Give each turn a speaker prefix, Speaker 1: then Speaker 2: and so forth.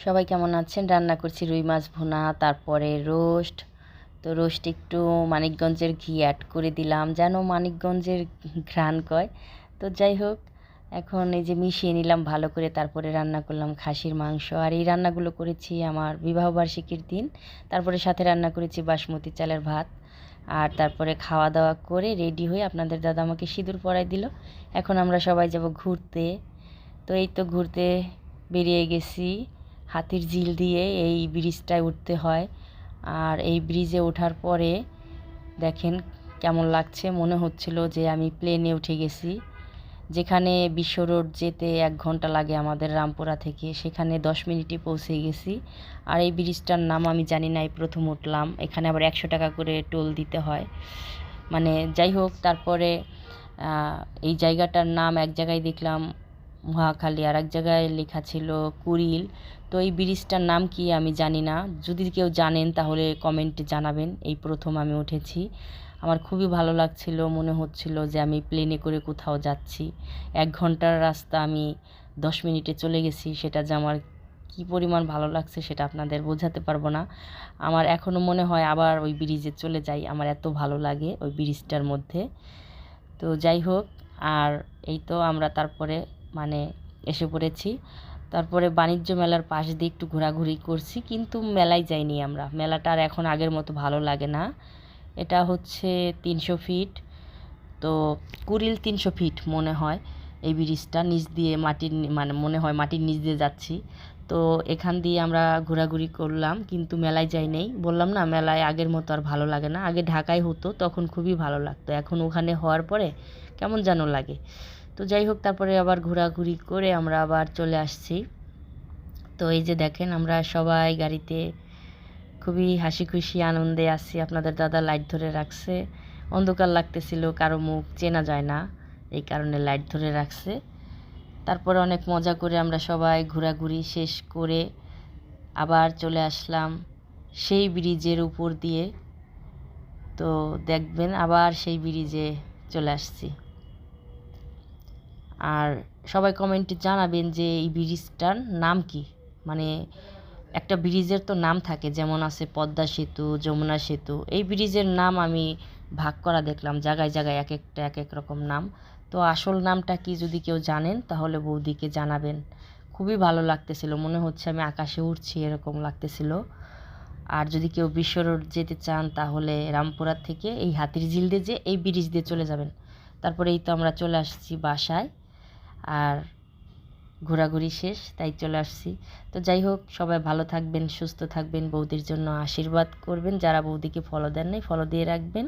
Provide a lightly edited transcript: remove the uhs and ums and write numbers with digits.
Speaker 1: সবাই কেমন আছেন? রান্না করছি রুই মাছ ভুনা, তারপরে রোস্ট। তো রোস্ট একটু মানিকগঞ্জের ঘি অ্যাড করে দিলাম, যেন মানিকগঞ্জের ঘ্রাণ কয়। তো যাই হোক, এখন এই যে মিশিয়ে নিলাম ভালো করে, তারপরে রান্না করলাম খাসির মাংস। আর এই রান্নাগুলো করেছি আমার বিবাহবার্ষিকীর দিন। তারপরে সাথে রান্না করেছি বাসমতি চালের ভাত। আর তারপরে খাওয়া দাওয়া করে রেডি হয়ে আপনাদের দাদা আমাকে সিঁদুর পরাই দিল। এখন আমরা সবাই যাব ঘুরতে। তো এই তো ঘুরতে বেরিয়ে গেছি। হাতির ঝিল দিয়ে এই ব্রিজটায় উঠতে হয়। আর এই ব্রিজে ওঠার পরে দেখেন কেমন লাগছে, মনে হচ্ছিল যে আমি প্লেনে উঠে গেছি। যেখানে বিশ্ব রোড যেতে 1 ঘন্টা লাগে আমাদের রামপুরা থেকে, সেখানে 10 মিনিটে পৌঁছে গেছি। আর এই ব্রিজটার নাম আমি জানি না, এই প্রথম উঠলাম। এখানে আবার 100 টাকা করে টোল দিতে হয়। মানে যাই হোক, তারপরে এই জায়গাটার নাম এক জায়গায় দেখলাম মহাখালী, আর এক জায়গায় লেখা ছিল কুড়িল। তো এই ব্রিজটার নাম কি আমি জানি না, যদি কেউ জানেন তাহলে কমেন্টে জানাবেন। এই প্রথম আমি উঠেছি, আমার খুবই ভালো লাগছিল, মনে হচ্ছিল যে আমি প্লেনে করে কোথাও যাচ্ছি। 1 ঘন্টার রাস্তা আমি 10 মিনিটে চলে গেছি, সেটা যে আমার কী পরিমাণ ভালো লাগছে সেটা আপনাদের বোঝাতে পারবো না। আমার এখনও মনে হয় আবার ওই ব্রিজে চলে যাই, আমার এত ভালো লাগে ওই ব্রিজটার মধ্যে। তো যাই হোক, আর এই তো আমরা তারপরে মানে এসে পড়েছি। তারপরে বাণিজ্য মেলার পাশ দিয়ে একটু ঘোরাঘুরি করছি, কিন্তু মেলায় যাইনি আমরা। মেলাটা আর এখন আগের মতো ভালো লাগে না। এটা হচ্ছে 300 ফিট, তো কুড়িল 300 ফিট মনে হয়। এই ব্রিজটা নিচ দিয়ে মাটির মানে মনে হয় মাটির নিচ দিয়ে যাচ্ছি। তো এখান দিয়ে আমরা ঘোরাঘুরি করলাম, কিন্তু মেলায় যাই নাই। বললাম না, মেলায় আগের মতো আর ভালো লাগে না। আগে ঢাকায় হতো, তখন খুবই ভালো লাগতো, এখন ওখানে হওয়ার পরে কেমন যেন লাগে। তো যাই হোক, তারপরে আবার ঘোরাঘুরি করে আমরা আবার চলে আসছি। তো এই যে দেখেন, আমরা সবাই গাড়িতে খুবই হাসি খুশি আনন্দে আছি। আপনাদের দাদা লাইট ধরে রাখছে, অন্ধকার লাগতেছিল, কারো মুখ চেনা যায় না, এই কারণে লাইট ধরে রাখছে। তারপরে অনেক মজা করে আমরা সবাই ঘোরাঘুরি শেষ করে আবার চলে আসলাম সেই ব্রিজের উপর দিয়ে। তো দেখবেন আবার সেই ব্রিজে চলে আসছি। আর সবাই কমেন্টে জানাবেন যে এই ব্রিজটার নাম কি। মানে একটা ব্রিজের তো নাম থাকে, যেমন আছে পদ্মা সেতু, যমুনা সেতু। এই ব্রিজের নাম আমি ভাগ করা দেখলাম, জায়গায় জায়গায় এক একটা এক এক রকম নাম। তো আসল নামটা কি যদি কেউ জানেন তাহলে বৌদিকে জানাবেন। খুবই ভালো লাগতেছিল, মনে হচ্ছে আমি আকাশে উড়ছি এরকম লাগতেছিল। আর যদি কেউ বিশ্ব রোড যেতে চান তাহলে রামপুরা থেকে এই হাতির ঝিল দিয়ে যে এই ব্রিজ দিয়ে চলে যাবেন। তারপরে এই তো আমরা চলে আসছি বাসায়, আর ঘোরাঘুরি শেষ, তাই চলে আসছি। তো যাই হোক, সবাই ভালো থাকবেন, সুস্থ থাকবেন, বৌদির জন্য আশীর্বাদ করবেন। যারা বৌদিকে ফলো দেন নাই, ফলো দিয়ে রাখবেন।